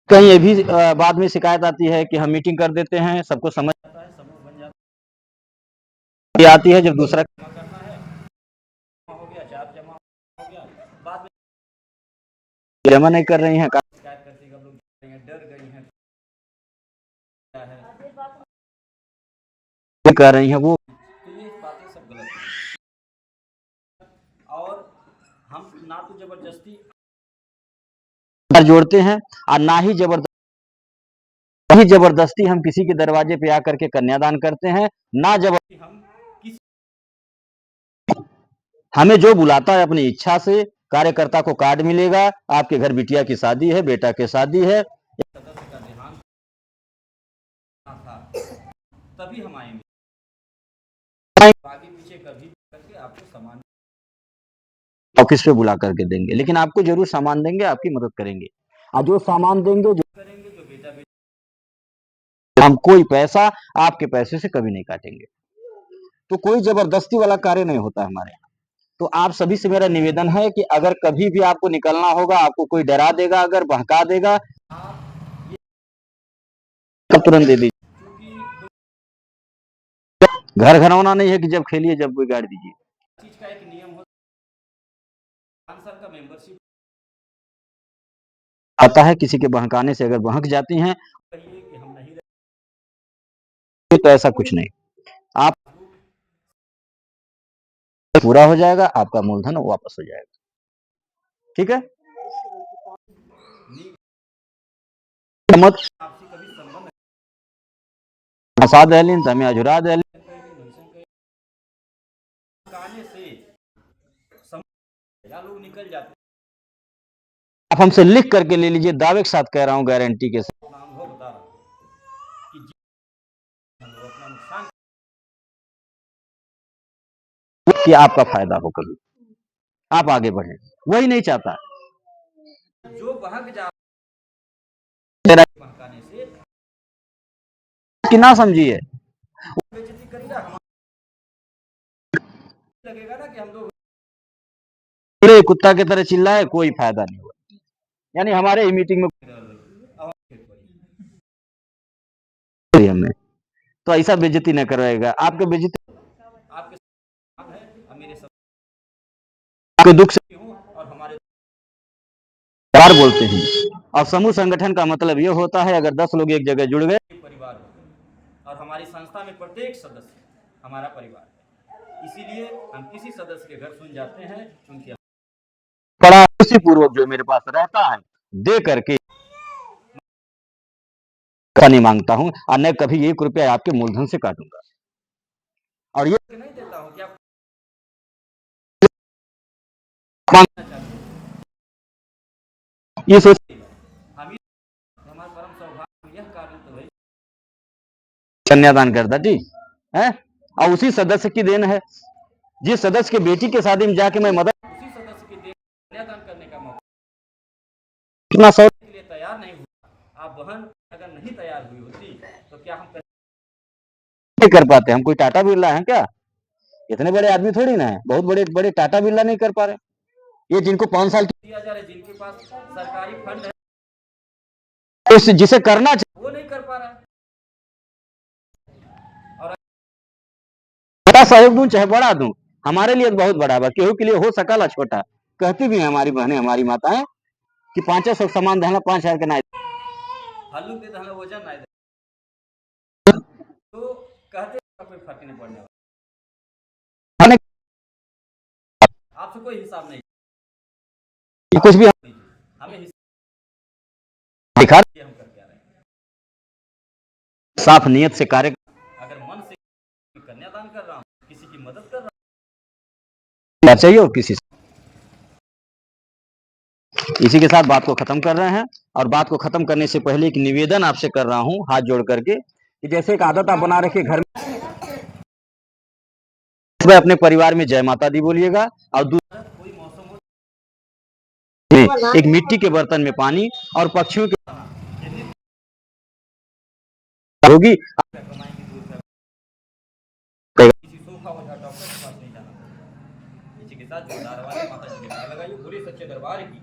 कहीं ये भी बाद में शिकायत आती है कि हम मीटिंग कर देते हैं, सबको समझ आता है, समूह बन जाता है। ये आती है जब दूसरा जमा करना है, हो गया, चार्ज जमा हो गया, बाद में जमा नहीं कर रही हैं, शिकायत करती है, लोग डर गई हैं, क्या है कर रही हैं वो, तो ये बातें सब गलत है। और हम ना तो जबरदस्ती जोड़ते हैं और ना ही जबरदस्ती हम किसी के दरवाजे पे आकर के कन्यादान करते हैं, ना जबरदस्ती हम किसी, हमें जो बुलाता है अपनी इच्छा से, कार्यकर्ता को कार्ड मिलेगा, आपके घर बिटिया की शादी है, बेटा की शादी है, सदस्य का देहांत था, तभी हम आएंगे, आगे पीछे कभी करके आपको सामान ऑफिस पे बुला करके देंगे, लेकिन आपको जरूर सामान देंगे, आपकी मदद करेंगे, और जो सामान देंगे जो करेंगे, जो बेटा बेटा, हम कोई पैसा आपके पैसे से कभी नहीं काटेंगे। तो कोई जबरदस्ती वाला कार्य नहीं होता हमारे यहाँ। तो आप सभी से मेरा निवेदन है कि अगर कभी भी आपको निकलना होगा, आपको कोई डरा देगा, अगर बहका देगा, तब तुरंत दे दीजिए। घर घरौना नहीं है कि जब खेलिए जब कोई गाड़ दीजिए। चीज का एक नियम होता है, 5 साल का मेंबरशिप आता है, किसी के बहकाने से अगर बहक जाती हैं, कहिए कि हम नहीं रहे, तो ऐसा कुछ नहीं, आप पूरा हो जाएगा, आपका मूलधन वापस हो जाएगा, ठीक है। मत फंसा देलिन तो हमें अजुरा देलिन से लोग निकल जाते। आप हमसे लिख करके ले लीजिए, दावे के साथ कह रहा हूं, गारंटी के साथ बता रहा हूं कि आपका फायदा हो, कभी आप आगे बढ़े, वही नहीं चाहता जो बहक जा बहकाने से कि ना समझिए, बेइज्जती करेगा, लगेगा ना कि हम लोग पूरे कुत्ता की तरह चिल्लाए, कोई फायदा नहीं हुआ। यानी हमारे ही मीटिंग में हमें तो ऐसा बेइज्जती न करवाएगा, आपके बेइज्जती आपके मेरे सब आपके दुख से हूं, और हमारे परिवार बोलते हैं, और समूह संगठन का मतलब यह होता है, अगर 10 लोग एक जगह जुड़ गए, परिवार हो गए, और हमारी संस्था में प्रत्येक सदस्य हमारा परिवार है, इसीलिए हम किसी सदस्य के घर सुन जाते हैं, क्योंकि बड़ा खुशी पूर्वक जो मेरे पास रहता है दे करके नहीं मांगता हूं, और न कभी 1 रुपया आपके मूलधन से काटूंगा, और ये नहीं देता हूं कि आप ये सोच हम हमारा परम सौभाग्य यह कार्य तो है, कन्यादान करता ठीक है, और उसी सदस्य की देन है, जिस सदस्य के बेटी के शादी में जाके मैं मदद, उसी सदस्य की देन कन्यादान करने का मौका, कितना सौ के लिए तैयार नहीं हुआ, आप बहन अगर नहीं तैयार हुई होती तो क्या हम नहीं कर पाते, हम कोई टाटा बिरला है क्या, इतने बड़े आदमी थोड़ी ना है, बहुत बड़े बड़े टाटा बिरला नहीं कर पा रहे, ये जिनको 5 साल दिया जा रहा है, जिनके पास सरकारी फंड है, तो जिसे करना चाहिए वो नहीं कर पा रहा है, और बड़ा सहयोग दूं चाहे बड़ा दूं, हमारे लिए बहुत बड़ा बा, केहू के लिए हो सकला छोटा, कहती भी है हमारी बहनें, हमारी माताएं कि 500 सामान देना 5000 के ना हल्लू दे देना वजन ना तो कहते कोई फर्क नहीं पड़ने वाला, आपसे कोई हिसाब नहीं, कुछ भी हमें दिखा हम करके आ रहे हैं, साफ नियत से कार्य, अगर मन से कन्यादान कर रहा हूं, किसी की मदद कर रहा हूं चाहिए, और किसी से, इसी के साथ बात को खत्म कर रहे हैं, और बात को खत्म करने से पहले एक निवेदन आपसे कर रहा हूं, हाथ जोड़ करके, कि जैसे एक आदत आप बना रखे घर में, अपने परिवार में जय माता दी बोलिएगा, और दूसरा कोई मौसम हो एक मिट्टी के बर्तन में पानी और पक्षियों के होगी, किसी सूखा हुआ डॉक्टर के पास नहीं जाना, इसी के साथ जोरदार आवाज माता जी के नारे लगाइए, पूरे सच्चे दरबार की।